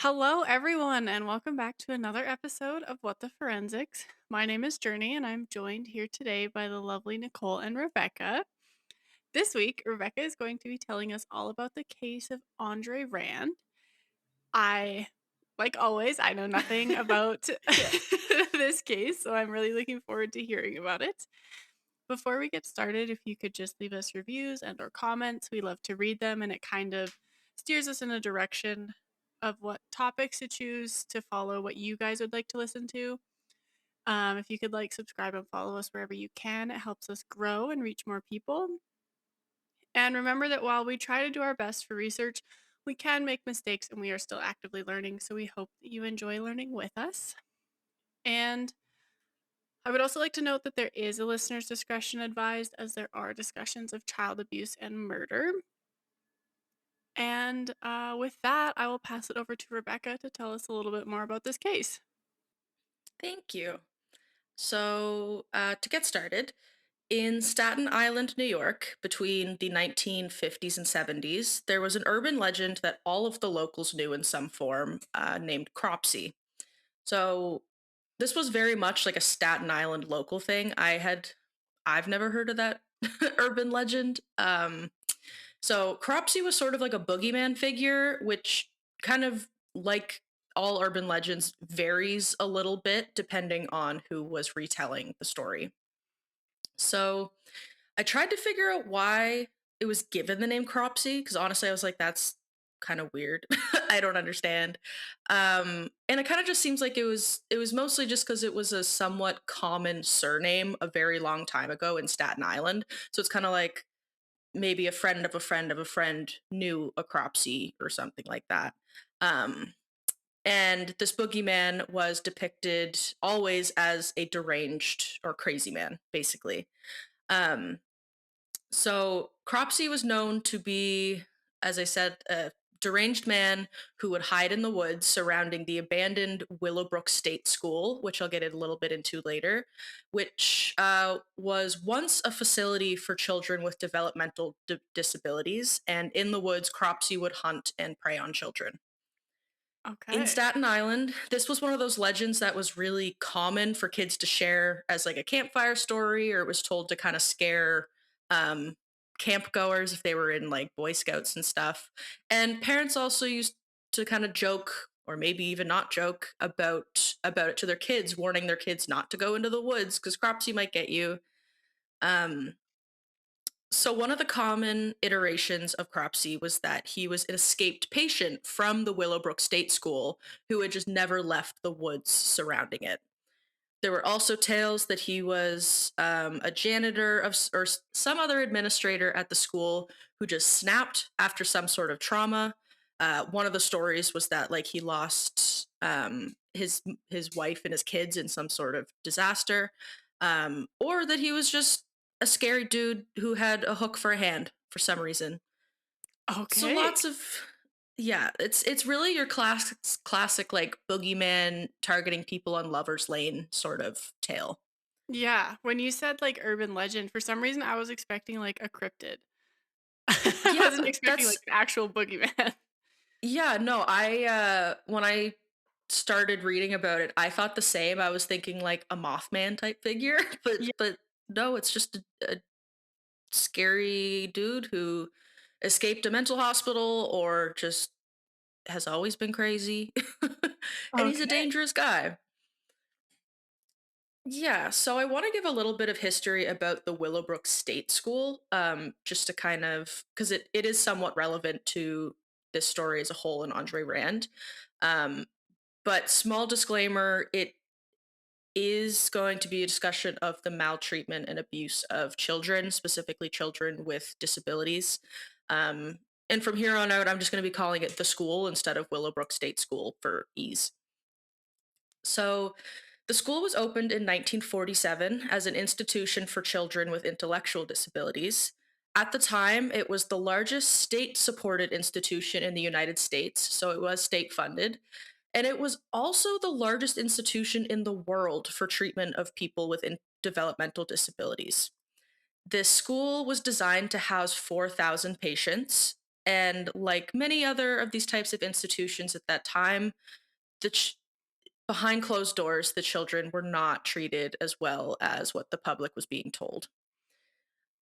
Hello, everyone, and welcome back to another episode of What the Forensics. My name is Journey, and I'm joined here today by the lovely Nicole and Rebecca. This week, Rebecca is going to be telling us all about the case of Andre Rand. Like always, I know nothing about Yeah. this case, so I'm really looking forward to hearing about it. Before we get started, if you could just leave us reviews and or comments, we love to read them and it kind of steers us in a direction of what topics to choose to follow what you guys would like to listen to. If you could like subscribe and follow us wherever you can, it helps us grow and reach more people. And remember that while we try to do our best for research, we can make mistakes and we are still actively learning. So we hope that you enjoy learning with us. And I would also like to note that there is a listener's discretion advised as there are discussions of child abuse and murder. And with that, I will pass it over to Rebecca to tell us a little bit more about this case. Thank you. To get started, in Staten Island, New York, between the 1950s and 70s, there was an urban legend that all of the locals knew in some form, named Cropsey. So, this was very much like a Staten Island local thing. I've never heard of that urban legend. So Cropsey was sort of like a boogeyman figure, which kind of like all urban legends varies a little bit depending on who was retelling the story. So I tried to figure out why it was given the name Cropsey because honestly I was like that's kind of weird. I don't understand. And it kind of just seems like it was mostly just cuz it was a somewhat common surname a very long time ago in Staten Island. So it's kind of like maybe a friend of a friend of a friend knew a Cropsey or something like that. Um, and this boogeyman was depicted always as a deranged or crazy man, basically. Um, so Cropsey was known to be, as I said, a deranged man who would hide in the woods surrounding the abandoned Willowbrook State School, which I'll get a little bit into later, which was once a facility for children with developmental disabilities. And in the woods, Cropsey would hunt and prey on children. In Okay. Staten Island, this was one of those legends that was really common for kids to share as like a campfire story, or it was told to kind of scare um, camp goers if they were in like Boy Scouts and stuff. And parents also used to kind of joke, or maybe even not joke, about it to their kids, warning their kids not to go into the woods because Cropsy might get you. Um, so one of the common iterations of Cropsey was that he was an escaped patient from the Willowbrook State School who had just never left the woods surrounding it. There were also tales that he was a janitor or some other administrator at the school who just snapped after some sort of trauma. One of the stories was that like he lost his wife and his kids in some sort of disaster, or that he was just a scary dude who had a hook for a hand for some reason. So Okay. lots of yeah, it's really your classic like boogeyman targeting people on lovers lane sort of tale. Yeah. When you said like urban legend, for some reason I was expecting like a cryptid. I Yeah, wasn't expecting like that's an actual boogeyman. yeah, no, I when I started reading about it, I thought the same. I was thinking like a Mothman type figure, Yeah. but no, it's just a scary dude who escaped a mental hospital or just has always been crazy. And he's a Okay. dangerous guy. Yeah, so I want to give a little bit of history about the Willowbrook State School, just to kind of because it is somewhat relevant to this story as a whole and Andre Rand. Um, but small disclaimer, it is going to be a discussion of the maltreatment and abuse of children, specifically children with disabilities. Um, and from here on out, I'm just going to be calling it the school instead of Willowbrook State School for ease. So, the school was opened in 1947 as an institution for children with intellectual disabilities. At the time, it was the largest state supported institution in the United States, so it was state funded. And it was also the largest institution in the world for treatment of people with developmental disabilities. This school was designed to house 4,000 patients, And like many other of these types of institutions at that time, the behind closed doors, the children were not treated as well as what the public was being told.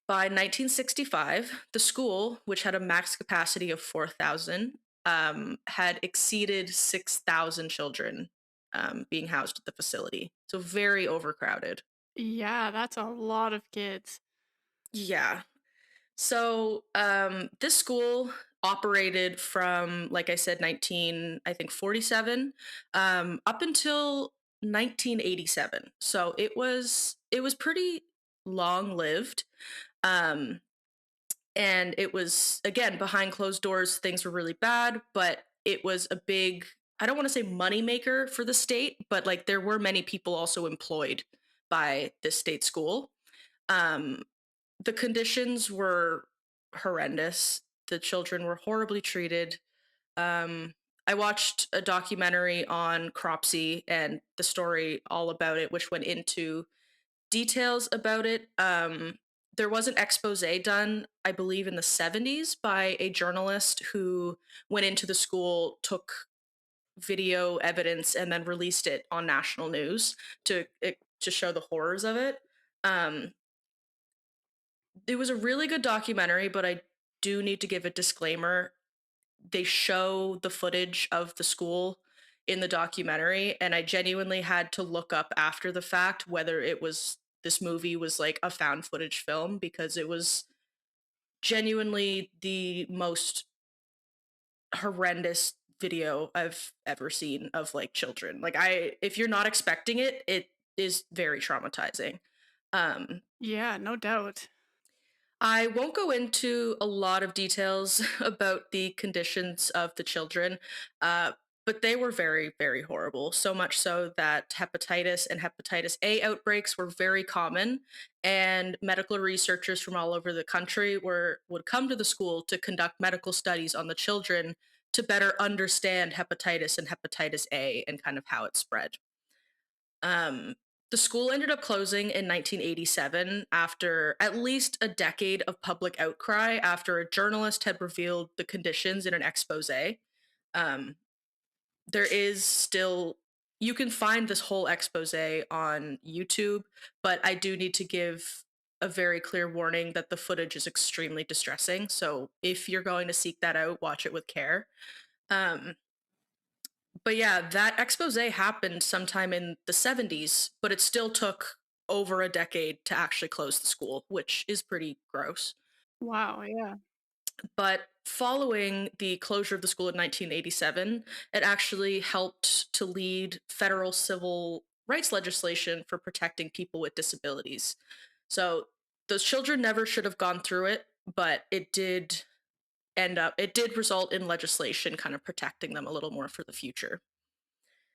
By 1965, the school, which had a max capacity of 4,000, had exceeded 6,000 children being housed at the facility. So very overcrowded. Yeah, that's a lot of kids. Yeah. So this school operated from, like I said, 19, I think 47, up until 1987. So it was pretty long lived. Um, and it was, again, behind closed doors, things were really bad, but it was a big, I don't want to say money maker for the state, but like there were many people also employed by this state school. Um, the conditions were horrendous. The children were horribly treated. Um, I watched a documentary on Cropsey and the story all about it, which went into details about it. There was an expose done, I believe, in the 70s by a journalist who went into the school, took video evidence, and then released it on national news to show the horrors of it. Um, it was a really good documentary, but I do need to give a disclaimer. They show the footage of the school in the documentary, and I genuinely had to look up after the fact whether it was this movie was like a found footage film, because it was genuinely the most horrendous video I've ever seen of like children. Like, I if you're not expecting it, it is very traumatizing. Um Yeah, no doubt. I won't go into a lot of details about the conditions of the children, uh, but they were very, very horrible. So much so that hepatitis and hepatitis A outbreaks were very common, and medical researchers from all over the country would come to the school to conduct medical studies on the children to better understand hepatitis and hepatitis A and kind of how it spread. Um, the school ended up closing in 1987 after at least a decade of public outcry after a journalist had revealed the conditions in an expose. Um, there is still, you can find this whole expose on YouTube, but I do need to give a very clear warning that the footage is extremely distressing. So if you're going to seek that out, watch it with care. Um, but yeah, that expose happened sometime in the 70s, but it still took over a decade to actually close the school, which is pretty gross. Wow, yeah. But following the closure of the school in 1987, it actually helped to lead federal civil rights legislation for protecting people with disabilities. So those children never should have gone through it, but it did result in legislation kind of protecting them a little more for the future.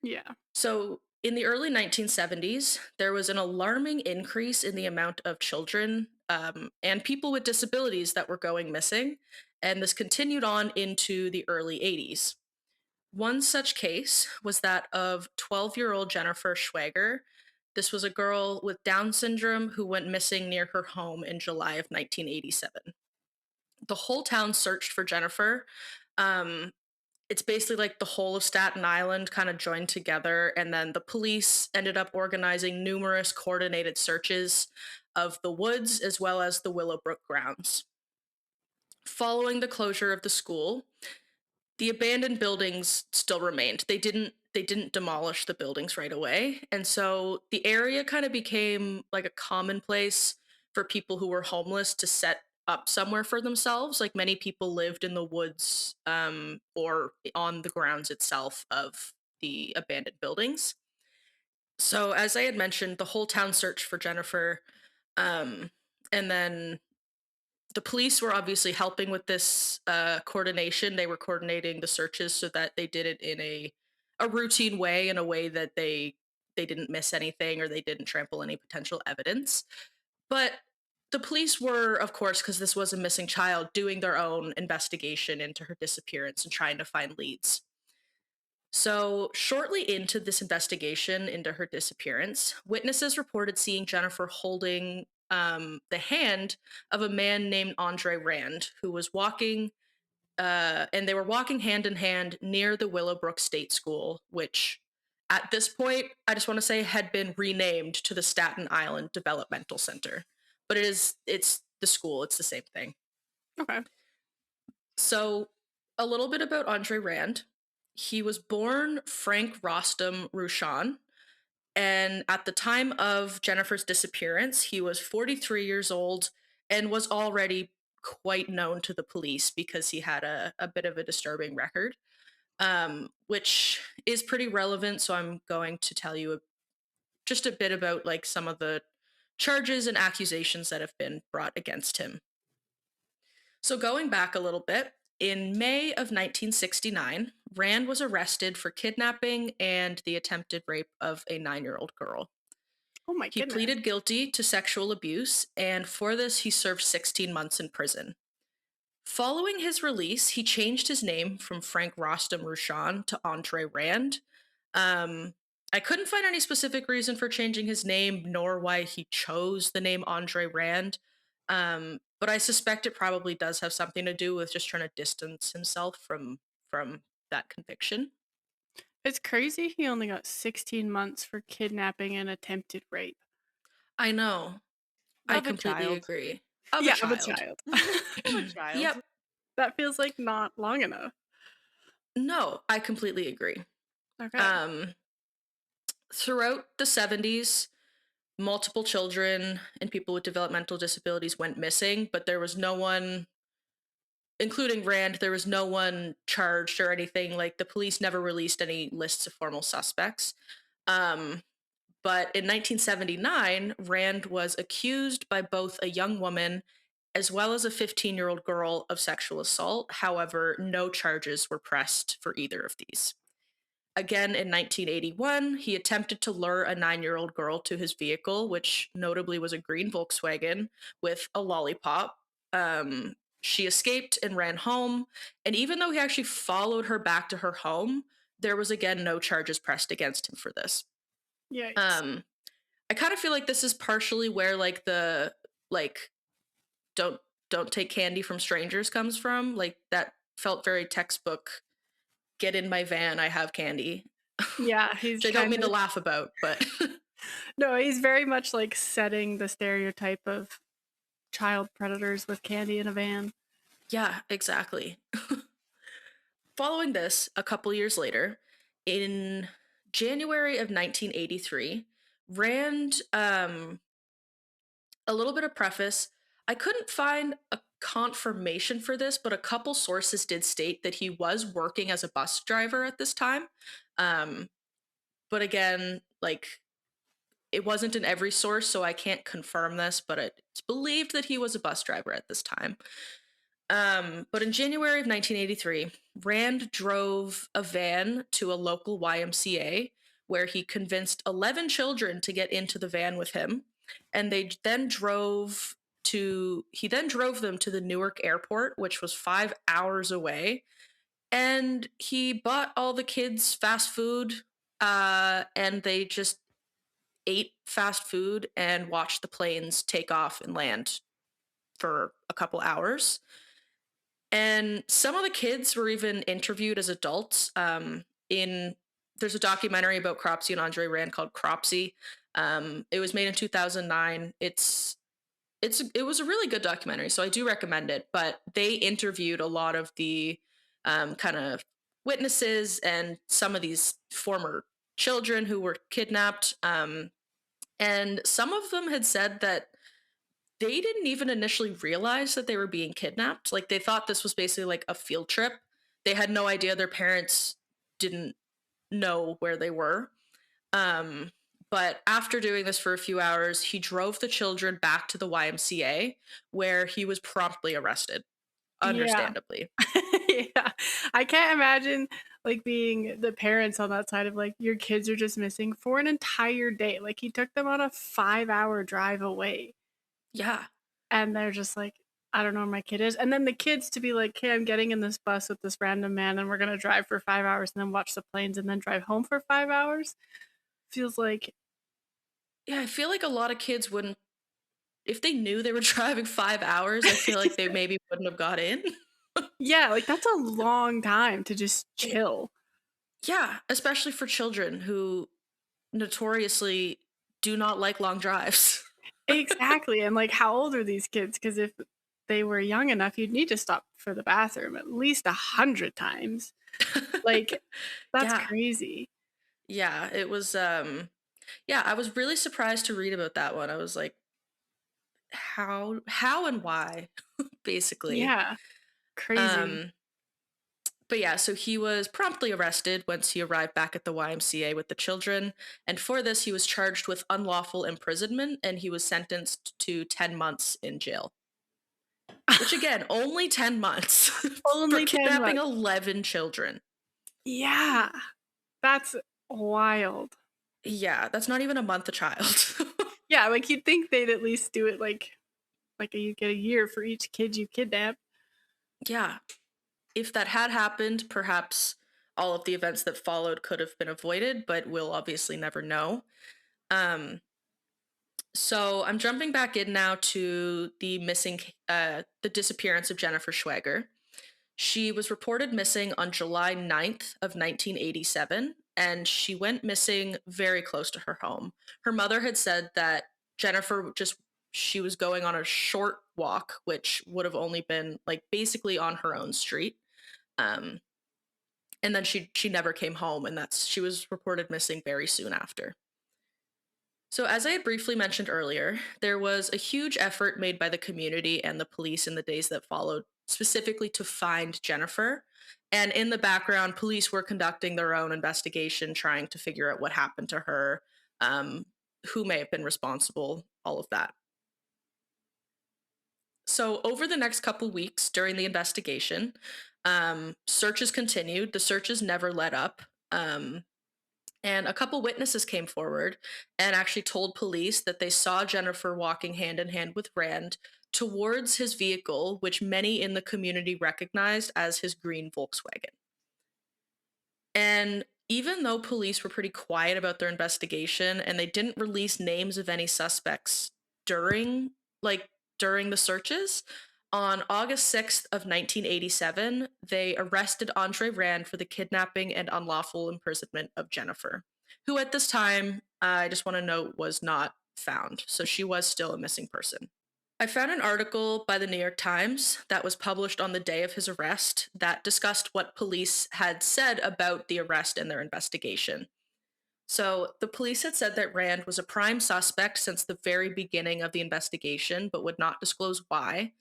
Yeah. So, in the early 1970s, there was an alarming increase in the amount of children and people with disabilities that were going missing, and this continued on into the early 80s. One such case was that of 12-year-old Jennifer Schwager. This was a girl with Down syndrome who went missing near her home in July of 1987. The whole town searched for Jennifer. Um, it's basically like the whole of Staten Island kind of joined together, and then the police ended up organizing numerous coordinated searches of the woods as well as the Willowbrook grounds. Following the closure of the school, the abandoned buildings still remained. They didn't demolish the buildings right away. And so the area kind of became like a commonplace for people who were homeless to set up somewhere for themselves. Like, many people lived in the woods or on the grounds itself of the abandoned buildings. So as I had mentioned, the whole town searched for Jennifer. Um, and then the police were obviously helping with this coordination. They were coordinating the searches so that they did it in a routine way, in a way that they didn't miss anything or they didn't trample any potential evidence. But the police were, of course, because this was a missing child, doing their own investigation into her disappearance and trying to find leads. So, shortly into this investigation into her disappearance, witnesses reported seeing Jennifer holding the hand of a man named Andre Rand, who was walking and they were walking hand in hand near the Willowbrook State School, which at this point, I just want to say had been renamed to the Staten Island Developmental Center. But it's the school, it's the same thing. Okay. So, a little bit about Andre Rand. He was born Frank Rostam Rushan, and at the time of Jennifer's disappearance, he was 43 years old and was already quite known to the police because he had a bit of a disturbing record, which is pretty relevant. So I'm going to tell you just a bit about like some of the charges and accusations that have been brought against him. So going back a little bit, in May of 1969, Rand was arrested for kidnapping and the attempted rape of a 9-year-old girl. Oh my He goodness. pleaded guilty to sexual abuse, and for this, he served 16 months in prison. Following his release, he changed his name from Frank Rostam Rushan to Andre Rand. Um, I couldn't find any specific reason for changing his name, nor why he chose the name Andre Rand. But I suspect it probably does have something to do with just trying to distance himself from that conviction. It's crazy he only got 16 months for kidnapping and attempted rape I know. I of a completely child. agree. Of a Yeah, of a child. child. Of a child. Yep. That feels like not long enough. No, I completely agree. Okay. Um, Throughout the 70s, multiple children and people with developmental disabilities went missing, but there was no one, including Rand, there was no one charged or anything. Like the police never released any lists of formal suspects. Um, but in 1979, Rand was accused by both a young woman as well as a 15-year-old girl of sexual assault. However, no charges were pressed for either of these. Again, in 1981, he attempted to lure a 9-year-old girl to his vehicle, which notably was a green Volkswagen with a lollipop. She escaped and ran home. And even though he actually followed her back to her home, there was again no charges pressed against him for this. Yikes. Um, I kind of feel like this is partially where like the like don't don't take candy from strangers comes from. Like that felt very textbook. Get in my van, I have candy. Yeah, Which he's I don't kind mean to of laugh about, but no, he's very much like setting the stereotype of child predators with candy in a van. yeah, exactly. Following this, a couple years later, in January of 1983, Rand, a little bit of preface. I couldn't find a confirmation for this, but a couple sources did state that he was working as a bus driver at this time. Um, but again, like it wasn't in every source, so I can't confirm this, but it's believed that he was a bus driver at this time. But in January of 1983, Rand drove a van to a local YMCA where he convinced 11 children to get into the van with him, and he then drove them to the Newark airport, which was 5 hours away, and he bought all the kids fast food, and they just ate fast food and watched the planes take off and land for a couple hours. And some of the kids were even interviewed as adults. In There's a documentary about Cropsey and Andre Rand called Cropsey. It was made in 2009. It was a really good documentary, so I do recommend it. But they interviewed a lot of the kind of witnesses and some of these former children who were kidnapped. And some of them had said that they didn't even initially realize that they were being kidnapped. Like they thought this was basically like a field trip. They had no idea their parents didn't know where they were. Um, but after doing this for a few hours, he drove the children back to the YMCA where he was promptly arrested, Yeah. understandably. Yeah. I can't imagine like being the parents on that side of like your kids are just missing for an entire day. Like he took them on a 5-hour drive away Yeah. and they're just like, I don't know where my kid is. And then the kids to be like, okay, I'm getting in this bus with this random man and we're gonna drive for 5 hours and then watch the planes and then drive home for 5 hours feels like Yeah, I feel like a lot of kids wouldn't, if they knew they were driving 5 hours, I feel like they maybe wouldn't have got in. Yeah, like, that's a long time to just chill. Yeah, especially for children who notoriously do not like long drives. Exactly, and, like, how old are these kids? Because if they were young enough, you'd need to stop for the bathroom at least 100 times. Like, that's Yeah. crazy. Yeah, it was yeah, I was really surprised to read about that one. I was like, how and why basically. Yeah, crazy. Um but yeah, so he was promptly arrested once he arrived back at the YMCA with the children, and for this he was charged with unlawful imprisonment and he was sentenced to 10 months in jail. Which again, only 10 months for Only 10 kidnapping months. 11 children. Yeah, that's wild. Yeah, that's not even a month a child. Yeah, like, you'd think they'd at least do it, like, you get a year for each kid you kidnap. Yeah. If that had happened, perhaps all of the events that followed could have been avoided, but we'll obviously never know. Um, so I'm jumping back in now to the disappearance of Jennifer Schwager. She was reported missing on July 9th of 1987, and she went missing very close to her home. Her mother had said that she was going on a short walk, which would have only been like basically on her own street. Um, and then she never came home, and that's she was reported missing very soon after. So, as I had briefly mentioned earlier, there was a huge effort made by the community and the police in the days that followed, specifically to find Jennifer. And in the background, police were conducting their own investigation, trying to figure out what happened to her, um, who may have been responsible, all of that. So, over the next couple weeks during the investigation, searches continued. The searches never let up. And a couple witnesses came forward and actually told police that they saw Jennifer walking hand in hand with Rand towards his vehicle, which many in the community recognized as his green Volkswagen. And even though police were pretty quiet about their investigation and they didn't release names of any suspects during during the searches, on August 6th of 1987, they arrested Andre Rand for the kidnapping and unlawful imprisonment of Jennifer, who at this time, I just want to note, was not found. So she was still a missing person. I found an article by the New York Times that was published on the day of his arrest that discussed what police had said about the arrest and their investigation. So, the police had said that Rand was a prime suspect since the very beginning of the investigation, but would not disclose why.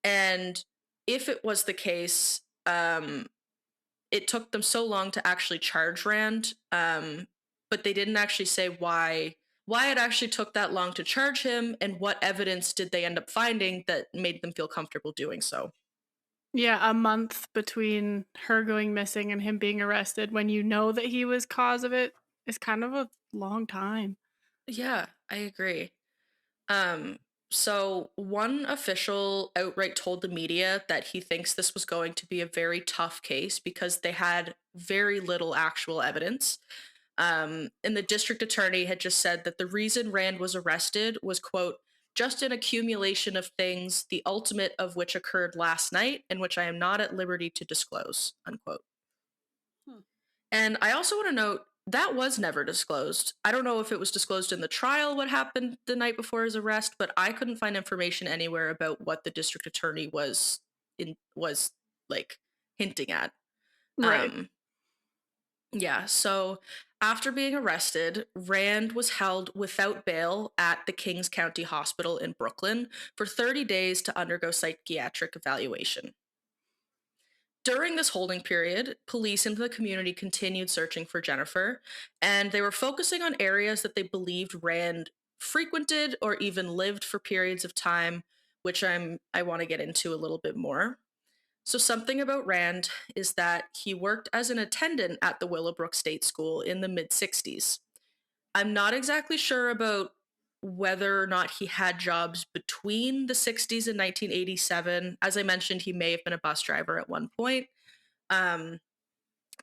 And if it was the case, it took them so long to actually charge Rand, but they didn't actually say why it actually took that long to charge him and what evidence did they end up finding that made them feel comfortable doing so. Yeah, a month between her going missing and him being arrested when you know that he was cause of it is kind of a long time. Yeah, I agree. Um, so one official outright told the media that he thinks this was going to be a very tough case because they had very little actual evidence. And the district attorney had just said that the reason Rand was arrested was, quote, just an accumulation of things, the ultimate of which occurred last night, and which I am not at liberty to disclose, unquote. Hmm. And I also want to note that was never disclosed. I don't know if it was disclosed in the trial what happened the night before his arrest, but I couldn't find information anywhere about what the district attorney was like hinting at. Right. Um yeah, so after being arrested, Rand was held without bail at the Kings County Hospital in Brooklyn for 30 days to undergo psychiatric evaluation. During this holding period, police in the community continued searching for Jennifer, and they were focusing on areas that they believed Rand frequented or even lived for periods of time, which I want to get into a little bit more. So something about Rand is that he worked as an attendant at the Willowbrook State School in the mid 60s. I'm not exactly sure about whether or not he had jobs between the 60s and 1987. As I mentioned, he may have been a bus driver at one point. Um,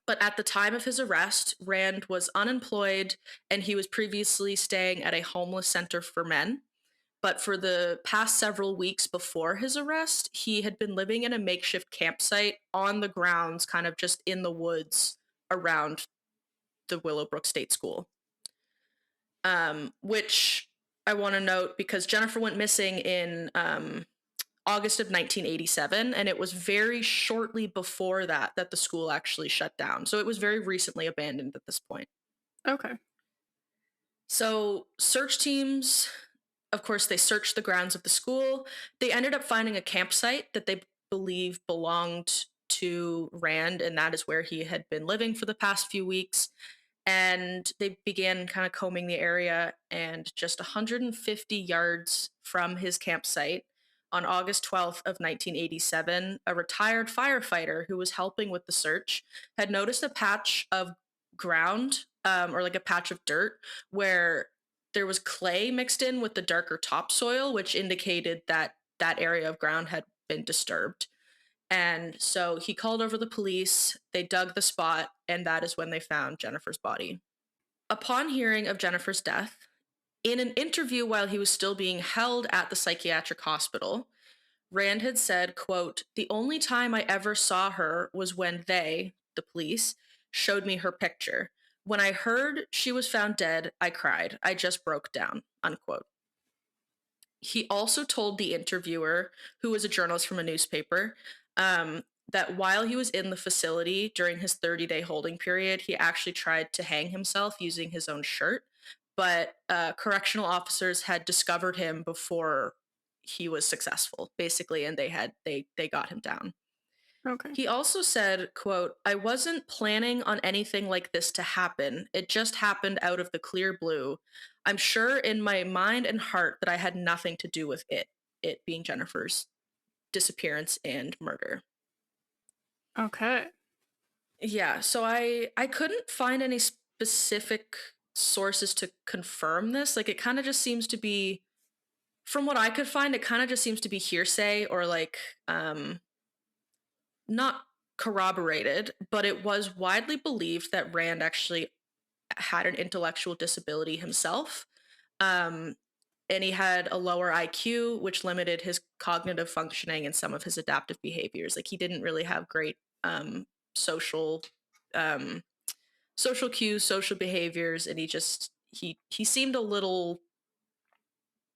but at the time of his arrest, Rand was unemployed and he was previously staying at a homeless center for men. But for the past several weeks before his arrest, he had been living in a makeshift campsite on the grounds, kind of just in the woods around the Willowbrook State School. Which I want to note because Jennifer went missing in August of 1987, and it was very shortly before that that the school actually shut down. So it was very recently abandoned at this point. Okay. So search teams, of course, they searched the grounds of the school. They ended up finding a campsite that they believe belonged to Rand, and that is where he had been living for the past few weeks. And they began kind of combing the area, and just 150 yards from his campsite on August 12th of 1987, a retired firefighter who was helping with the search had noticed a patch of ground, or like a patch of dirt where there was clay mixed in with the darker topsoil, which indicated that that area of ground had been disturbed. And so he called over the police, they dug the spot, and that is when they found Jennifer's body. Upon hearing of Jennifer's death, in an interview while he was still being held at the psychiatric hospital, Rand had said, quote, "The only time I ever saw her was when they, the police, showed me her picture. When I heard she was found dead, I cried. I just broke down," unquote. He also told the interviewer, who was a journalist from a newspaper, that while he was in the facility during his 30-day holding period, he actually tried to hang himself using his own shirt. But correctional officers had discovered him before he was successful, basically, and they got him down. Okay. He also said, quote, "I wasn't planning on anything like this to happen. It just happened out of the clear blue. I'm sure in my mind and heart that I had nothing to do with it being Jennifer's disappearance and murder." Okay. Yeah, so I couldn't find any specific sources to confirm this. Like it kind of just seems to be, from what I could find, it kind of just seems to be hearsay or like not corroborated, but it was widely believed that Rand actually had an intellectual disability himself. Um, and he had a lower IQ, which limited his cognitive functioning and some of his adaptive behaviors. Like he didn't really have great social um, social cues, social behaviors, and he seemed a little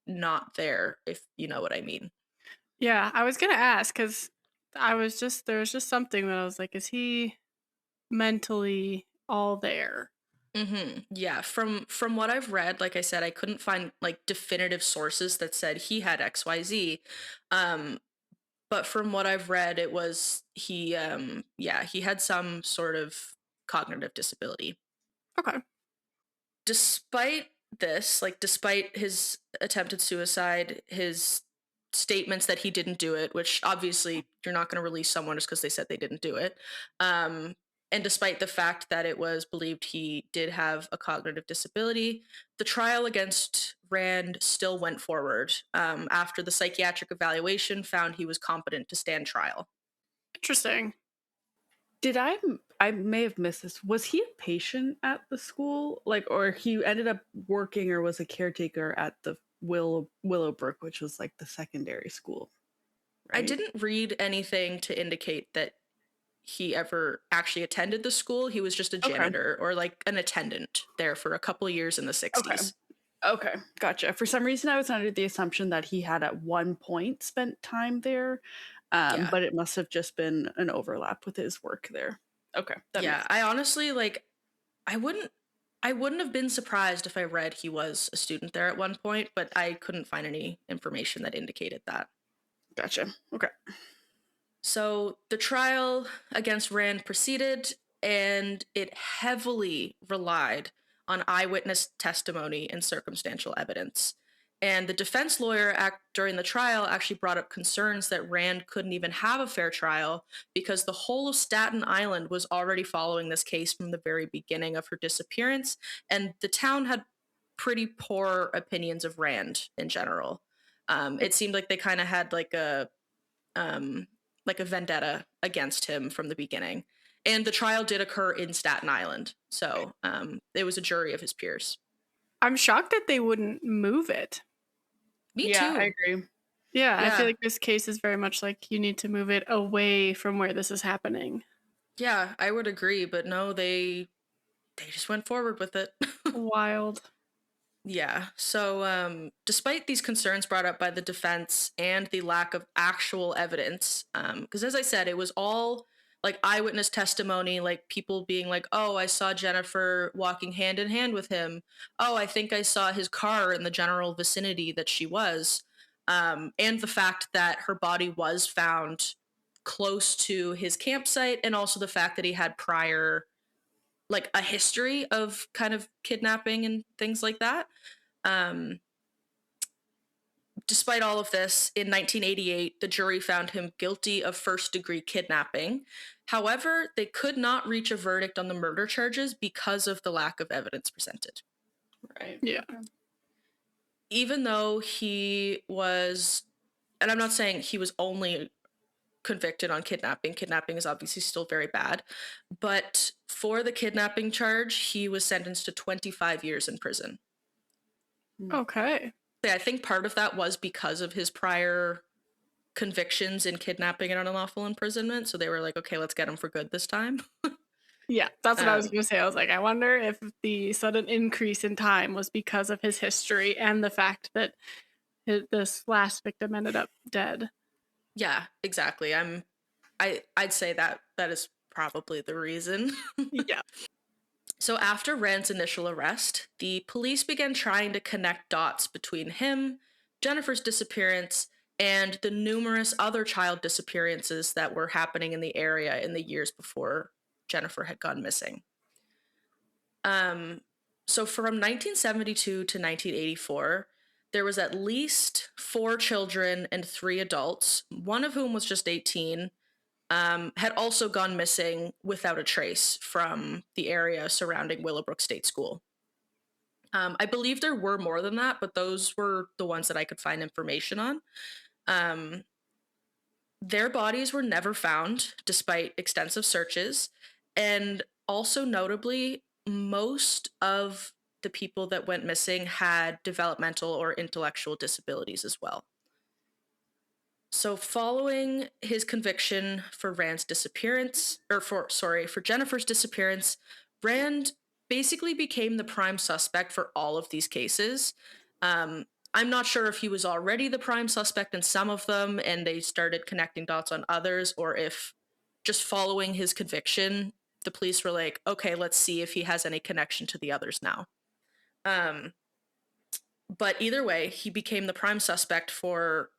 not there, if you know what I mean. Yeah, I was gonna ask because there was just something that I was like, is he mentally all there? Yeah, from what I've read, like I said, I couldn't find like definitive sources that said he had XYZ. Um, but from what I've read, it was yeah, he had some sort of cognitive disability. Okay. Despite this, like despite his attempted suicide, his statements that he didn't do it, which obviously you're not going to release someone just because they said they didn't do it. Um, and despite the fact that it was believed he did have a cognitive disability, the trial against Rand still went forward after the psychiatric evaluation found he was competent to stand trial. Interesting. Did I may have missed this. Was he a patient at the school? Like, or he ended up working or was a caretaker at the Willowbrook, which was like the secondary school, I right? didn't read anything to indicate that he ever actually attended the school. He was just a Okay. janitor or like an attendant there for a couple of years in the Okay. 60s. Okay. Gotcha. For some reason, I was under the assumption that he had at one point spent time there, Yeah. but it must have just been an overlap with his work there. Okay. That Yeah. makes I honestly like I wouldn't I wouldn't have been surprised if I read he was a student there at one point, but I couldn't find any information that indicated that. Gotcha. Okay. So the trial against Rand proceeded, and it heavily relied on eyewitness testimony and circumstantial evidence. And the defense lawyer during the trial actually brought up concerns that Rand couldn't even have a fair trial because the whole of Staten Island was already following this case from the very beginning of her disappearance, and the town had pretty poor opinions of Rand in general. It seemed like they kind of had um, like a vendetta against him from the beginning. And the trial did occur in Staten Island. So it was a jury of his peers. I'm shocked that they wouldn't move it. Me Yeah, I too. agree. Yeah, I feel Yeah. like this case is very much like you need to move it away from where this is happening. Yeah, I would agree, but no, they just went forward with it. Wild. Yeah. So, despite these concerns brought up by the defense and the lack of actual evidence, because as I said, it was all like eyewitness testimony, like people being like, "Oh, I saw Jennifer walking hand in hand with him. Oh, I think I saw his car in the general vicinity that she was," and the fact that her body was found close to his campsite, and also the fact that he had prior, like, a history of kind of kidnapping and things like that. um, Despite all of this, in 1988, the jury found him guilty of first degree kidnapping. However, they could not reach a verdict on the murder charges because of the lack of evidence presented. Right. Yeah. Okay. Even though he was, and I'm not saying he was only convicted on kidnapping, kidnapping is obviously still very bad, but for the kidnapping charge, he was sentenced to 25 years in prison. Okay. I think part of that was because of his prior convictions in kidnapping and unlawful imprisonment. So they were like, okay, let's get him for good this time. Yeah, that's what I was Um, gonna say. I was like, I wonder if the sudden increase in time was because of his history and the fact that this last victim ended up dead. yeah, exactly. I'd say that that is probably the reason. Yeah. So after Rand's initial arrest, the police began trying to connect dots between him, Jennifer's disappearance, and the numerous other child disappearances that were happening in the area in the years before Jennifer had gone missing. Um, so from 1972 to 1984, there was at least 4 children and 3 adults, one of whom was just 18, had also gone missing without a trace from the area surrounding Willowbrook State School. I believe there were more than that, but those were the ones that I could find information on. Um, their bodies were never found despite extensive searches. And also notably, most of the people that went missing had developmental or intellectual disabilities as well. So, following his conviction for Rand's disappearance, or for Jennifer's disappearance, Rand basically became the prime suspect for all of these cases. Um, I'm not sure if he was already the prime suspect in some of them and they started connecting dots on others, or if just following his conviction, the police were like, okay, let's see if he has any connection to the others now. Um, but either way, he became the prime suspect for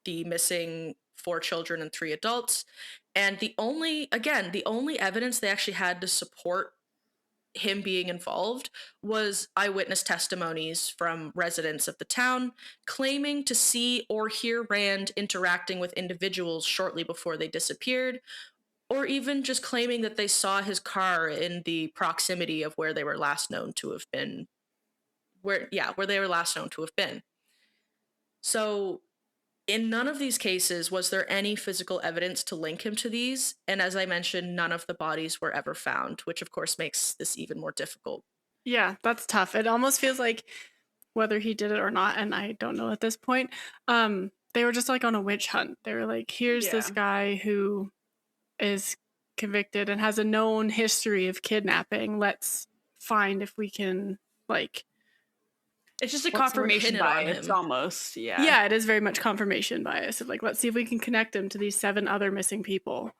the missing 4 children and 3 adults. And the only evidence they actually had to support him being involved was eyewitness testimonies from residents of the town claiming to see or hear Rand interacting with individuals shortly before they disappeared, or even just claiming that they saw his car in the proximity of where they were last known to have been, where they were last known to have been. So in none of these cases was there any physical evidence to link him to these, and as I mentioned, none of the bodies were ever found, which of course makes this even more difficult. Yeah, that's tough. It almost feels like whether he did it or not, and I don't know at this point, they were just like on a witch hunt. They were like, here's this Yeah. guy who is convicted and has a known history of kidnapping. Let's find if we can, like, It's just a What's the word? Pin confirmation it on bias him. almost. Yeah. yeah, it is very much confirmation bias of like, let's see if we can connect him to these 7 other missing people.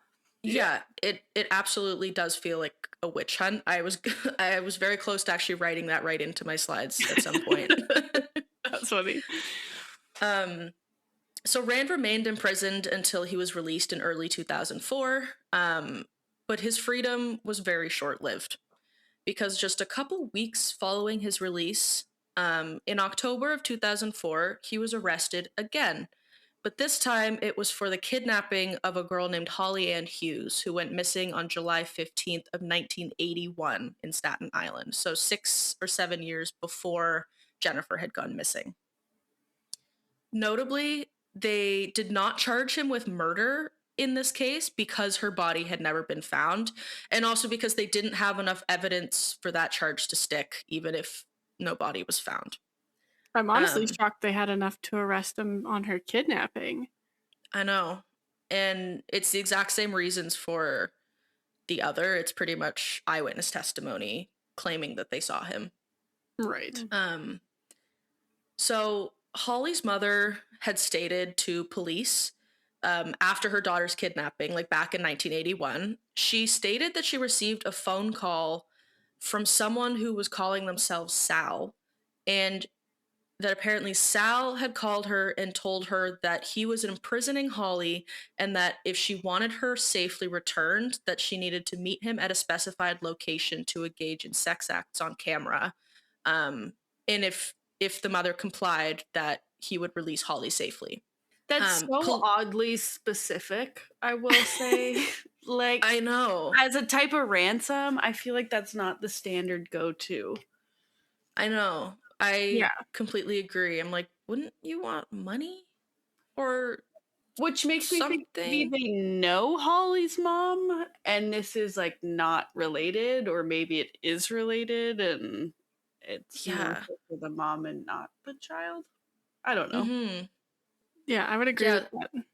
Yeah, it absolutely does feel like a witch hunt. I was I was very close to actually writing that right into my slides at some point. That's funny. um so Rand remained imprisoned until he was released in early 2004. But his freedom was very short-lived, because just a couple weeks following his release, in October of 2004, he was arrested again. But this time it was for the kidnapping of a girl named Holly Ann Hughes, who went missing on July 15th of 1981 in Staten Island. So 6 or 7 years before Jennifer had gone missing. Notably, they did not charge him with murder in this case because her body had never been found, and also because they didn't have enough evidence for that charge to stick, even if no body was found. I'm honestly Um, shocked they had enough to arrest him on her kidnapping. I know. And it's the exact same reasons for the other. It's pretty much eyewitness testimony claiming that they saw him. Right. Um, so Holly's mother had stated to police after her daughter's kidnapping, like back in 1981, she stated that she received a phone call from someone who was calling themselves Sal, and that apparently Sal had called her and told her that he was imprisoning Holly and that if she wanted her safely returned, that she needed to meet him at a specified location to engage in sex acts on camera. Um, and if the mother complied, that he would release Holly safely. That's Um, so pol- oddly specific, I will say. Like, I know, as a type of ransom, I feel like that's not the standard go-to. I know. I Yeah. completely agree. I'm like, wouldn't you want money or Which makes me think maybe something? they know Holly's mom and this is like not related, or maybe it is related and it's more Yeah. so for the mom and not the child. I don't know. Mm-hmm. Yeah, I would agree with Yeah. that.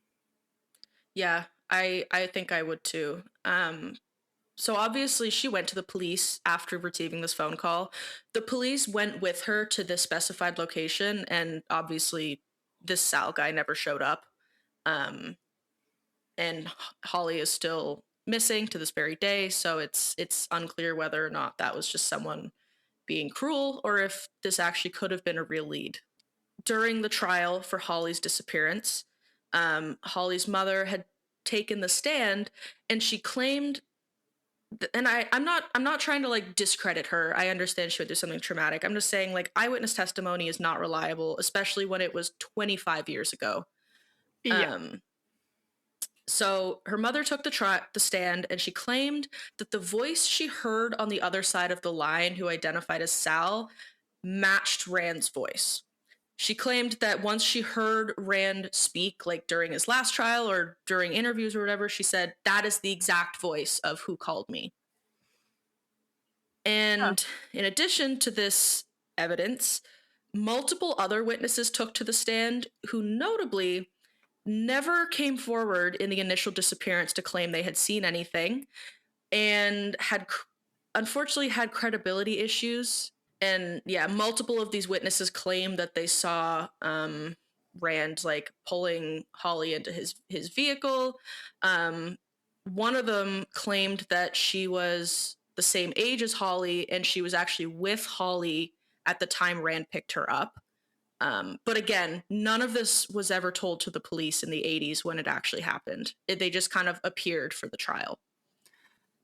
Yeah. I think I would too. So obviously she went to the police after receiving this phone call. The police went with her to this specified location, and obviously this Sal guy never showed up. Um, and Holly is still missing to this very day, so it's unclear whether or not that was just someone being cruel or if this actually could have been a real lead. During the trial for Holly's disappearance, Holly's mother had taken the stand and she claimed and I'm not trying to like discredit her. I understand she went through something traumatic. I'm just saying like eyewitness testimony is not reliable, especially when it was 25 years ago. Yeah. Um so her mother took the stand and she claimed that the voice she heard on the other side of the line, who identified as Sal, matched Rand's voice. She claimed that once she heard Rand speak, like during his last trial or during interviews or whatever, she said, "That is the exact voice of who called me." Huh. And in addition to this evidence, multiple other witnesses took to the stand who notably never came forward in the initial disappearance to claim they had seen anything and had unfortunately had credibility issues. And yeah, multiple of these witnesses claim that they saw Rand like pulling Holly into his vehicle. Um, One of them claimed that she was the same age as Holly and she was actually with Holly at the time Rand picked her up. But again, none of this was ever told to the police in the 80s when it actually happened. They just kind of appeared for the trial.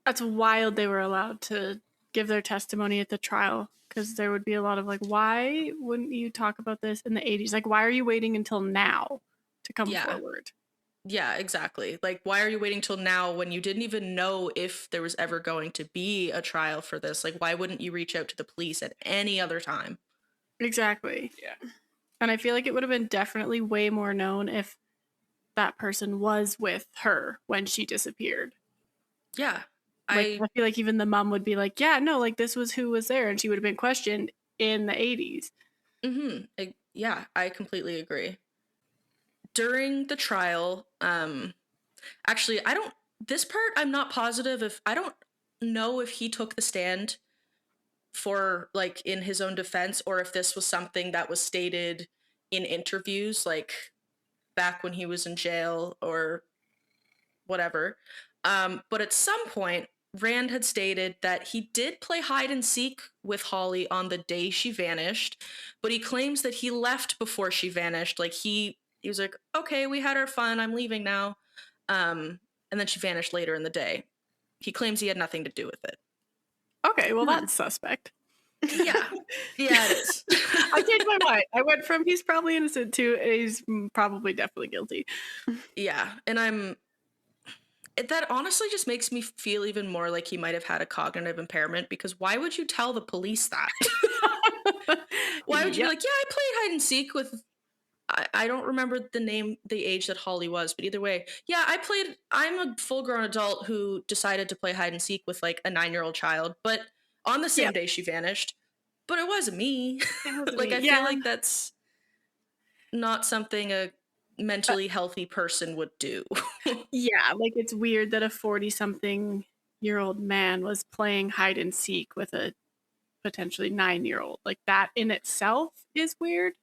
That's wild they were allowed to give their testimony at the trial, because there would be a lot of like, why wouldn't you talk about this in the 80s? Like, why are you waiting until now to come Yeah. forward? Yeah, exactly. Like, why are you waiting till now when you didn't even know if there was ever going to be a trial for this? Like, why wouldn't you reach out to the police at any other time? Exactly. Yeah. And I feel like it would have been definitely way more known if that person was with her when she disappeared. Yeah. Like, I I feel like even the mom would be like, yeah, no, like this was who was there. And she would have been questioned in the 80s. yeah, I completely agree. During the trial, actually, I don't this part I'm not positive if I don't know if he took the stand for like in his own defense or if this was something that was stated in interviews like back when he was in jail or whatever. But at some point, Rand had stated that he did play hide and seek with Holly on the day she vanished, but he claims that he left before she vanished. Like he was like, "Okay, we had our fun. I'm leaving now," and then she vanished later in the day. He claims he had nothing to do with it. Okay, well, Hmm. that's suspect. Yeah, yeah, it is. I changed my mind. I went from he's probably innocent to he's probably definitely guilty. Yeah, and that honestly just makes me feel even more like he might have had a cognitive impairment because why would you tell the police that? Why would you be Yep. like, yeah, I played hide and seek with I don't remember the age that Holly was, but either way, yeah, I'm a full grown adult who decided to play hide and seek with like a 9-year-old child, but on the same Yep. day she vanished. but it wasn't me. It wasn't Like, me. I feel Yeah. like that's not something a mentally healthy person would do. Yeah, like it's weird that a 40-something-year-old man was playing hide and seek with a potentially 9-year-old. Like that in itself is weird.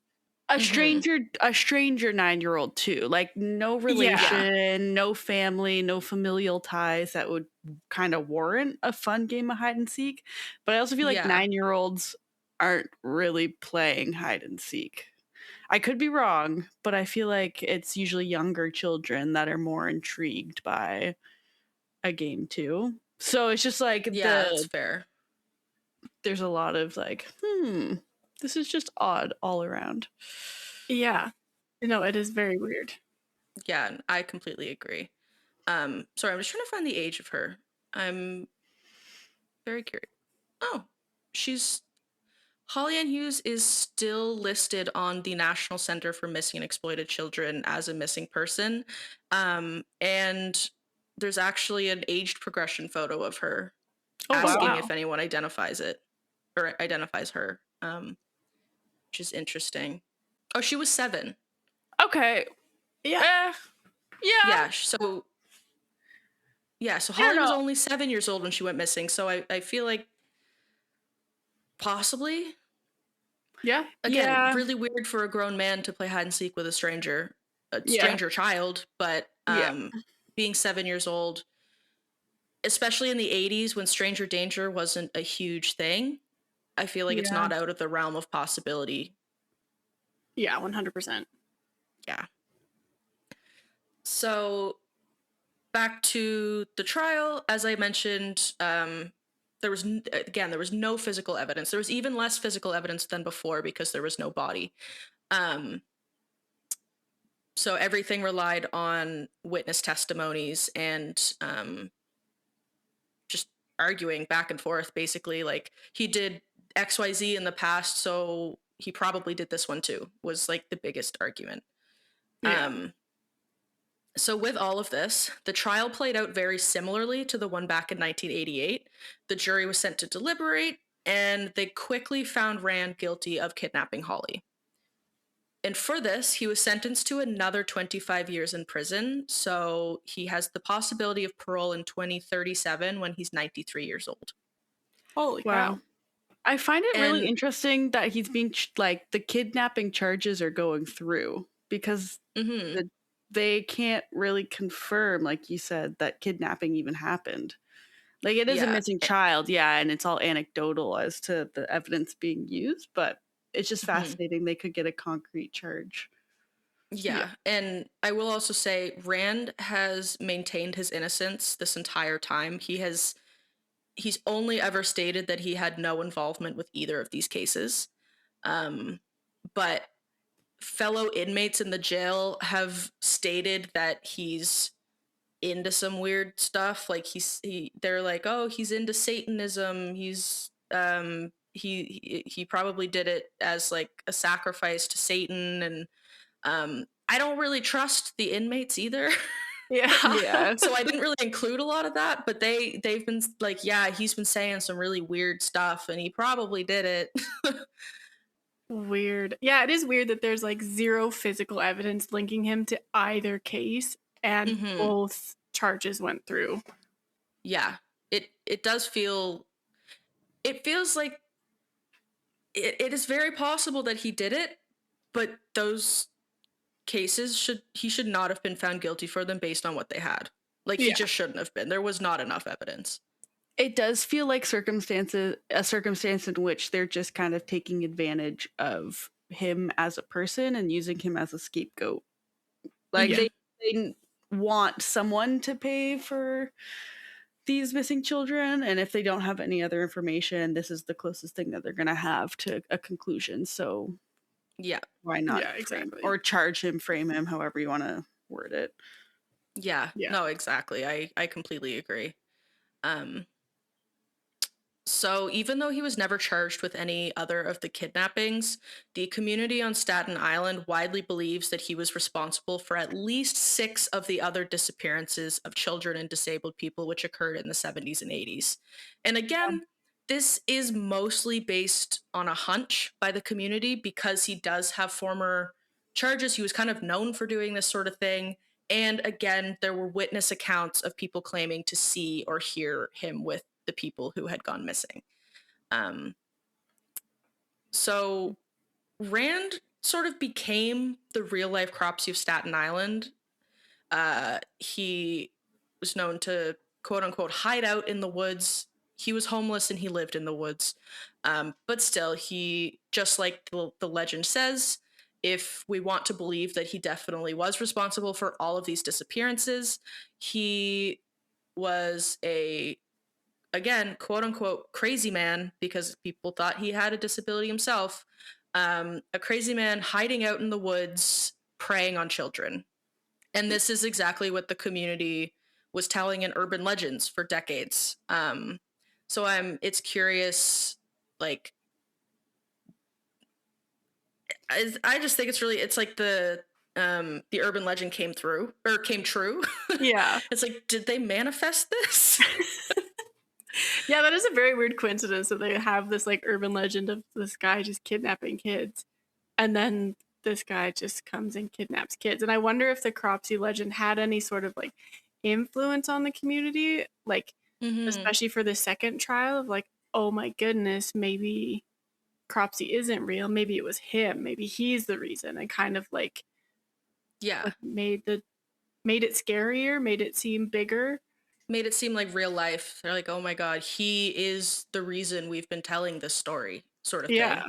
Hmm. A stranger 9-year-old too. Like no Yeah. Yeah. relation, no family, no familial ties that would kind of warrant a fun game of hide and seek. But I also feel like Yeah. 9-year-olds aren't really playing hide and seek. I could be wrong, but I feel like it's usually younger children that are more intrigued by a game too. So it's just like Yeah, that's fair. there's a lot of like, this is just odd all around. Yeah. No, it is very weird. Yeah, I completely agree. Sorry, I'm just trying to find the age of her. I'm very curious. Oh, she's Holly Ann Hughes is still listed on the National Center for Missing and Exploited Children as a missing person. And there's actually an aged progression photo of her Oh asking wow. if anyone identifies it or identifies her, which is interesting. Oh, she was 7. Okay. Yeah. Yeah. Yeah, so I don't Holly was know. only 7 years old when she went missing. So I feel like possibly, Yeah. again, Yeah. really weird for a grown man to play hide and seek with a Yeah. stranger child, but Yeah. being 7 years old, especially in the 80s when stranger danger wasn't a huge thing, I feel like it's Yeah. not out of the realm of possibility. Yeah, 100%. Yeah. So back to the trial, as I mentioned, there was no physical evidence. There was even less physical evidence than before because there was no body. Um, so everything relied on witness testimonies and just arguing back and forth. Basically, like he did XYZ in the past, so he probably did this one too. Was like the biggest argument. Yeah. Um, So, with all of this, the trial played out very similarly to the one back in 1988. The jury was sent to deliberate, and they quickly found Rand guilty of kidnapping Holly. And for this, he was sentenced to another 25 years in prison. So, he has the possibility of parole in 2037 when he's 93 years old. Holy cow. Wow. I find it really And, interesting that he's being like the kidnapping charges are going through because mhm, the, they can't really confirm, like you said, that kidnapping even happened. Like it is a yeah. missing child, yeah, and it's all anecdotal as to the evidence being used, but it's just Mhm. fascinating they could get a concrete charge. Yeah. Yeah. And I will also say, Rand has maintained his innocence this entire time. He's only ever stated that he had no involvement with either of these cases. Um, but fellow inmates in the jail have stated that he's into some weird stuff. Like they're like, oh, he's into Satanism. He probably did it as like a sacrifice to Satan, and I don't really trust the inmates either. Yeah. Yeah. So I didn't really include a lot of that, but they've been like, yeah, he's been saying some really weird stuff, and he probably did it. Weird. Yeah, it is weird that there's like zero physical evidence linking him to either case and Hmm. both charges went through. Yeah, it does feel. It feels like it is very possible that he did it, but those cases he should not have been found guilty for them based on what they had. Like he Yeah. just shouldn't have been. There was not enough evidence. It does feel like a circumstance in which they're just kind of taking advantage of him as a person and using him as a scapegoat. Like Yeah. they want someone to pay for these missing children, and if they don't have any other information, this is the closest thing that they're going to have to a conclusion. So Yeah, why not Yeah, frame exactly. or charge him, frame him, however you want to word it. yeah, Yeah. no, exactly. I completely agree. Um, So, even though he was never charged with any other of the kidnappings, the community on Staten Island widely believes that he was responsible for at least 6 of the other disappearances of children and disabled people, which occurred in the 70s and 80s. And again, this is mostly based on a hunch by the community because he does have former charges. He was kind of known for doing this sort of thing. And again, there were witness accounts of people claiming to see or hear him with the people who had gone missing. Um, so Rand sort of became the real life Cropsey of Staten Island. He was known to quote unquote hide out in the woods. He was homeless and he lived in the woods. But still, he, just like the legend says, if we want to believe that he definitely was responsible for all of these disappearances, he was a, again, quote unquote, crazy man because people thought he had a disability himself. A crazy man hiding out in the woods, preying on children. And this is exactly what the community was telling in urban legends for decades. So it's curious, like, I just think it's like the urban legend came true. Yeah. It's like, did they manifest this? Yeah, that is a very weird coincidence that they have this like urban legend of this guy just kidnapping kids, and then this guy just comes and kidnaps kids. And I wonder if the Cropsey legend had any sort of like influence on the community, like Mm-hmm. especially for the second trial of like, oh my goodness, maybe Cropsey isn't real. Maybe it was him. Maybe he's the reason, and kind of Yeah. like made it scarier, made it seem bigger. Made it seem like real life. They're like, oh my God, he is the reason we've been telling this story, sort of thing. Yeah.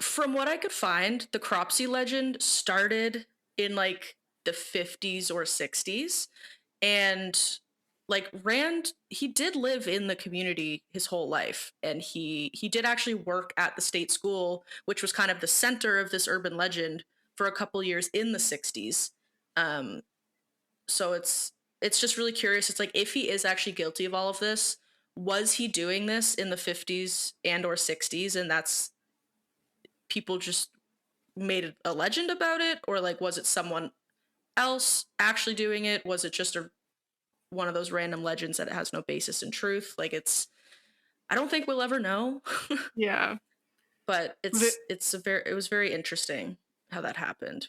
From what I could find, the Cropsey legend started in like the 50s or 60s. And like Rand, he did live in the community his whole life. And he did actually work at the state school, which was kind of the center of this urban legend for a couple years in the 60s. Um, so it's just really curious. It's like, if he is actually guilty of all of this, was he doing this in the 50s and or 60s, and that's people just made a legend about it, or like was it someone else actually doing it? Was it just one of those random legends that it has no basis in truth? Like, it's, I don't think we'll ever know. Yeah. But V- it was very interesting how that happened.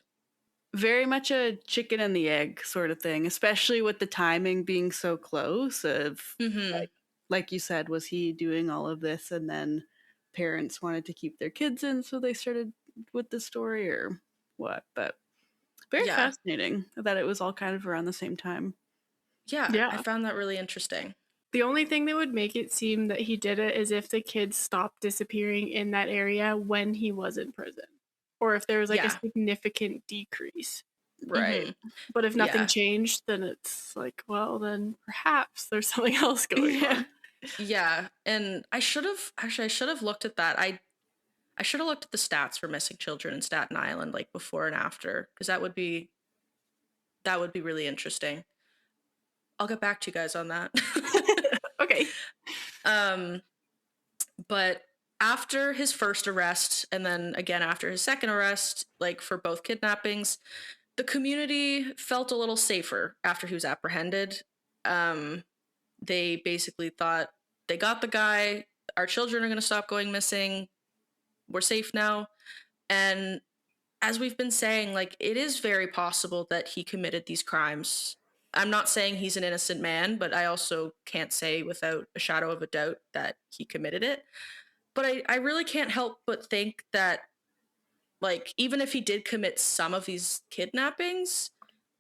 Very much a chicken and the egg sort of thing, especially with the timing being so close of Mm-hmm. like you said, was he doing all of this and then parents wanted to keep their kids in so they started with the story or what? But very Yeah. fascinating that it was all kind of around the same time. Yeah, I yeah. found that really interesting. The only thing that would make it seem that he did it is if the kids stopped disappearing in that area when he was in prison, or if there was like a Yeah. significant decrease. Right. Mm-hmm. But if nothing Yeah. changed, then it's like, well, then perhaps there's something else going Yeah. on. Yeah. And I should have looked at that. I should have looked at the stats for missing children in Staten Island, like before and after, because that would be really interesting. I'll get back to you guys on that. Okay. um, but after his first arrest, and then again after his second arrest, like for both kidnappings, the community felt a little safer after he was apprehended. Um, they basically thought, they got the guy. Our children are going to stop going missing. We're safe now. And as we've been saying, like, it is very possible that he committed these crimes. I'm not saying he's an innocent man, but I also can't say without a shadow of a doubt that he committed it. But I really can't help but think that, like, even if he did commit some of these kidnappings,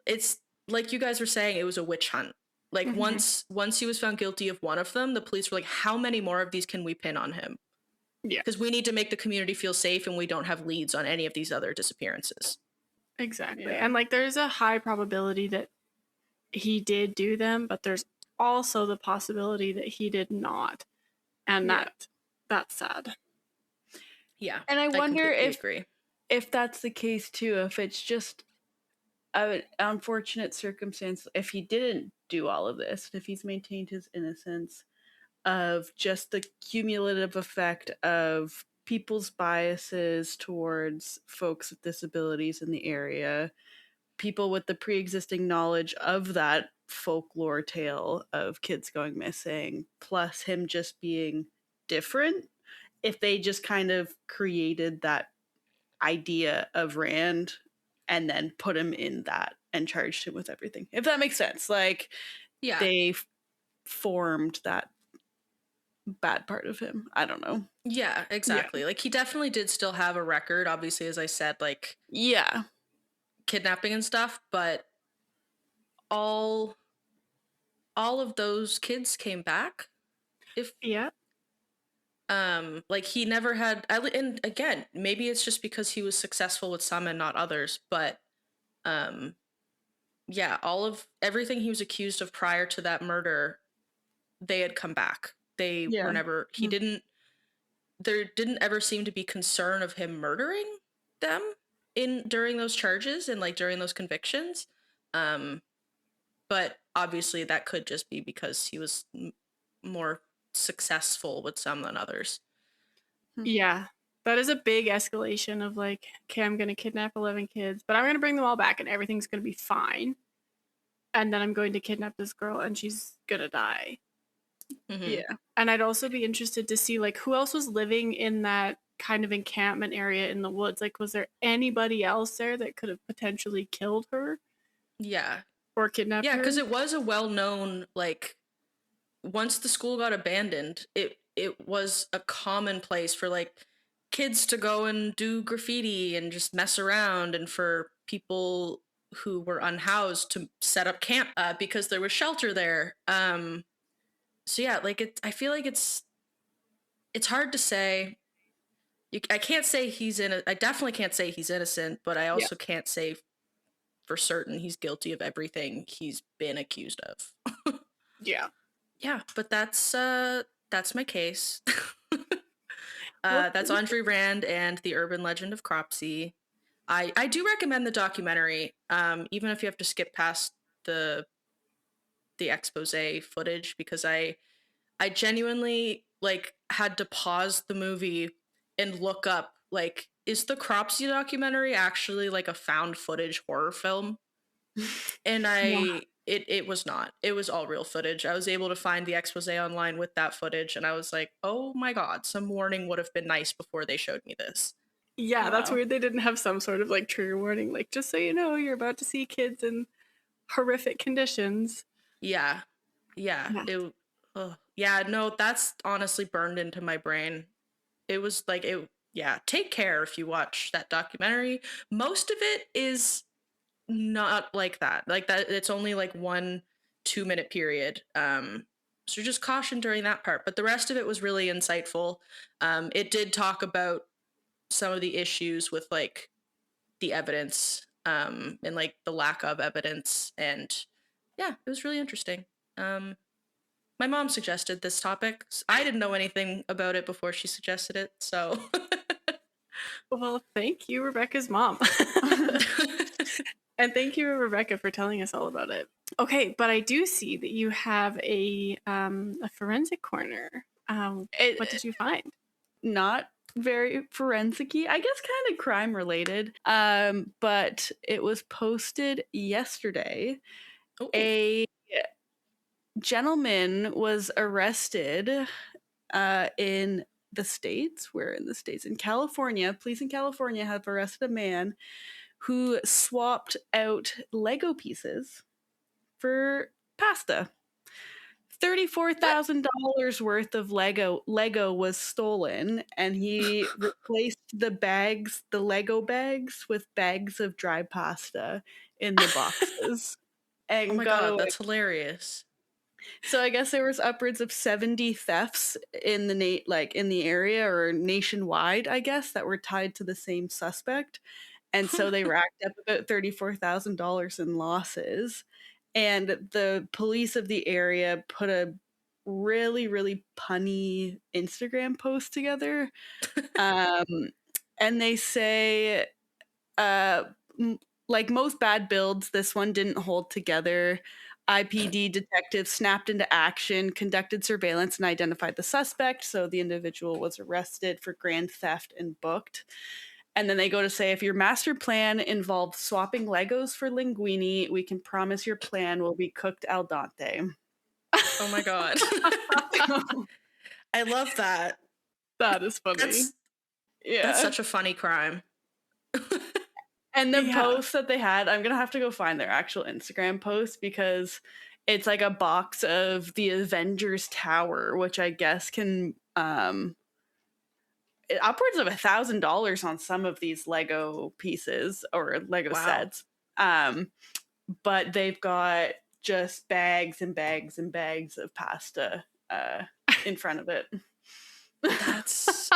it's like you guys were saying, it was a witch hunt. Like, Mhm. once he was found guilty of one of them, the police were like, how many more of these can we pin on him? Yeah, Because we need to make the community feel safe, and we don't have leads on any of these other disappearances. exactly. Yeah. And like there's a high probability that he did do them, but there's also the possibility that he did not. And Yeah. that's sad. Yeah, And I I wonder completely agree. if that's the case too, if it's just an unfortunate circumstance, if he didn't do all of this, if he's maintained his innocence, of just the cumulative effect of people's biases towards folks with disabilities in the area, people with the pre-existing knowledge of that folklore tale of kids going missing, plus him just being different if they just kind of created that idea of Rand and then put him in that and charged him with everything. If that makes sense. Like Yeah. they formed that bad part of him. I don't know. Yeah, Yeah. exactly. Like he definitely did still have a record, obviously, as I said, like Yeah. kidnapping and stuff, but all all of those kids came back. If Yeah. like he never had and again, maybe it's just because he was successful with some and not others, but um yeah, all of everything he was accused of prior to that murder, they had come back. They were Yeah. never he Mhm. didn't there didn't ever seem to be concern of him murdering them in during those charges and like during those convictions. Um but obviously that could just be because he was more successful with some than others. Yeah. That is a big escalation of like, okay, I'm going to kidnap 11 kids, but I'm going to bring them all back and everything's going to be fine. And then I'm going to kidnap this girl and she's going to die. Hmm. Yeah. And I'd also be interested to see like who else was living in that kind of encampment area in the woods. Like, was there anybody else there that could have potentially killed her Yeah. or kidnapped Yeah, her? because it was a well-known, like, once the school got abandoned, it was a common place for like kids to go and do graffiti and just mess around, and for people who were unhoused to set up camp because there was shelter there. So yeah, like I feel like it's hard to say. I can't say he's in. I definitely can't say he's innocent, but I Yeah. also can't say for certain he's guilty of everything he's been accused of. Yeah. Yeah, but that's my case. Well, That's Andre Rand and the Urban Legend of Cropsey. I do recommend the documentary, even if you have to skip past the the expose footage, because I genuinely like had to pause the movie and look up like, is the Cropsey documentary actually like a found footage horror film? And yeah. it was not. It was all real footage. I was able to find the expose online with that footage, and I was like, oh my god, some warning would have been nice before they showed me this. Yeah, that's Wow. weird. They didn't have some sort of like trigger warning, like just so you know, you're about to see kids in horrific conditions. Yeah. Yeah. Yeah. Yeah, no, that's honestly burned into my brain. It was like it yeah, take care if you watch that documentary. Most of it is not like that. Like that it's only like 1 2 minute period. So just caution during that part. But the rest of it was really insightful. It did talk about some of the issues with like the evidence, and like the lack of evidence. And yeah, it was really interesting. My mom suggested this topic. I didn't know anything about it before she suggested it. So Well, thank you, Rebecca's mom. And thank you, Rebecca, for telling us all about it. Okay, but I do see that you have a forensic corner. What It did you find? not very forensic-y, I guess kind of crime related. But it was posted yesterday. oh, A gentleman was arrested in the States. Where in the States? In California. Police in California have arrested a man who swapped out Lego pieces for pasta. what? $34,000 worth of Lego was stolen, and he replaced the Lego bags with bags of dry pasta in the boxes Oh and my got god, away. that's hilarious. So I guess there was upwards of 70 thefts in the area or nationwide, I guess, that were tied to the same suspect. And so they racked up about $34,000 in losses. And the police of the area put a really, really punny Instagram post together. Um, and they say, uh, like most bad builds, this one didn't hold together. IPD detectives snapped into action, conducted surveillance, and identified the suspect. So the individual was arrested for grand theft and booked. And then they go to say, if your master plan involved swapping Legos for linguine, we can promise your plan will be cooked al dente. Oh my god. I love that. That is funny. That's Yeah. such a funny crime. And the Yeah. post that they had, I'm gonna have to go find their actual Instagram post because it's like a box of the Avengers Tower, which I guess can upwards of $1,000 on some of these Lego pieces or Lego Wow. sets. But they've got just bags and bags and bags of pasta in front of it. That's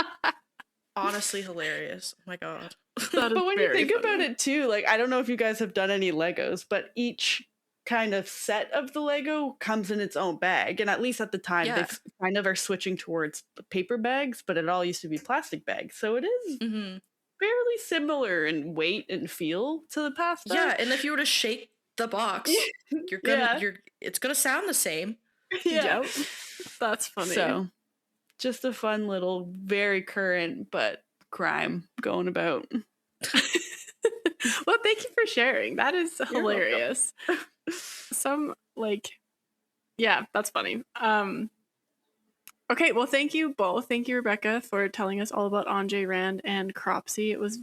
honestly hilarious. Oh my god. That is But when you very think about funny. it too, like I don't know if you guys have done any Legos, but each kind of set of the Lego comes in its own bag. And at least at the time, Yeah. they kind of are switching towards paper bags, but it all used to be plastic bags. So it is hmm fairly similar in weight and feel to the pasta. Yeah, and if you were to shake the box, Yeah. it's gonna sound the same. Yeah. Yep. That's funny. So just a fun little, very current, but crime going about. Well, thank you for sharing. That is You're welcome. hilarious. Yeah, that's funny. Okay, well, thank you both. Thank you, Rebecca, for telling us all about Andre Rand and Cropsey. It was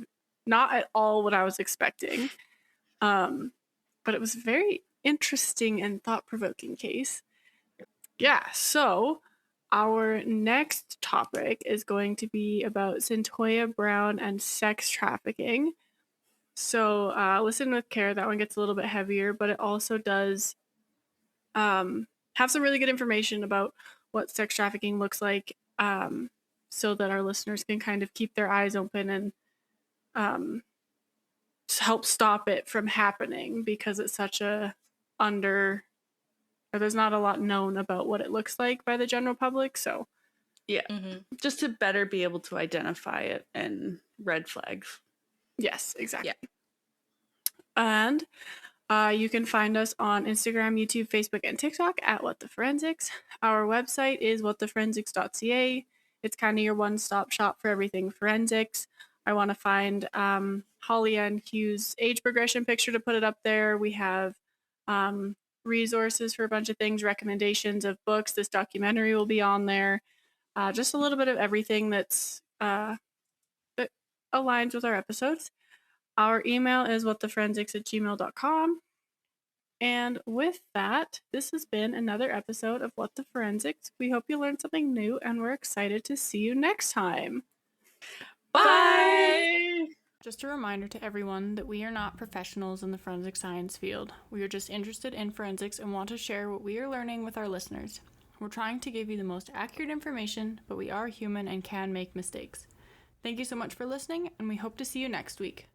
not at all what I was expecting, but it was a very interesting and thought-provoking case. Yeah, so our next topic is going to be about Centoya Brown and sex trafficking. So listen with care. That one gets a little bit heavier, but it also does have some really good information about what sex trafficking looks like, so that our listeners can kind of keep their eyes open and help stop it from happening, because it's such there's not a lot known about what it looks like by the general public. So Yeah. Mm-hmm. Just to better be able to identify it and red flags. yes, exactly. Yeah. And you can find us on Instagram, YouTube, Facebook, and TikTok at What the Forensics. Our website is whattheforensics.ca. It's kind of your one-stop shop for everything forensics. I want to find Holly and Hugh's age progression picture to put it up there. We have resources for a bunch of things, recommendations of books. This documentary will be on there. Just a little bit of everything that aligns with our episodes. Our email is whattheforensics@gmail.com. And with that, this has been another episode of What the Forensics. We hope you learned something new, and we're excited to see you next time. Bye! Just a reminder to everyone that we are not professionals in the forensic science field. We are just interested in forensics and want to share what we are learning with our listeners. We're trying to give you the most accurate information, but we are human and can make mistakes. Thank you so much for listening, and we hope to see you next week.